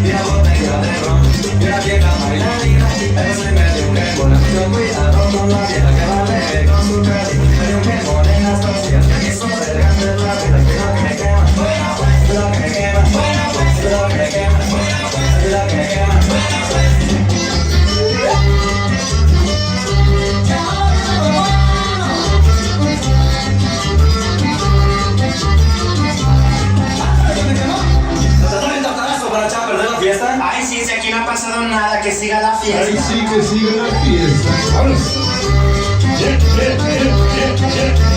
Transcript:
y una botella de ron. Y una vieja bailarina, eso me dio un quemo. Mucho cuidado con la vieja que vale con su cari. Me dio un quemo en las socias, que quiso ser grande la vida. Cuidado que me quema, cuidado que me quema, cuidado que me quema, cuidado que me quema. Ay, sí, si aquí no ha pasado nada, que siga la fiesta. Ay, sí, que siga la fiesta. Vámonos. Yeah, yeah, yeah, yeah, yeah.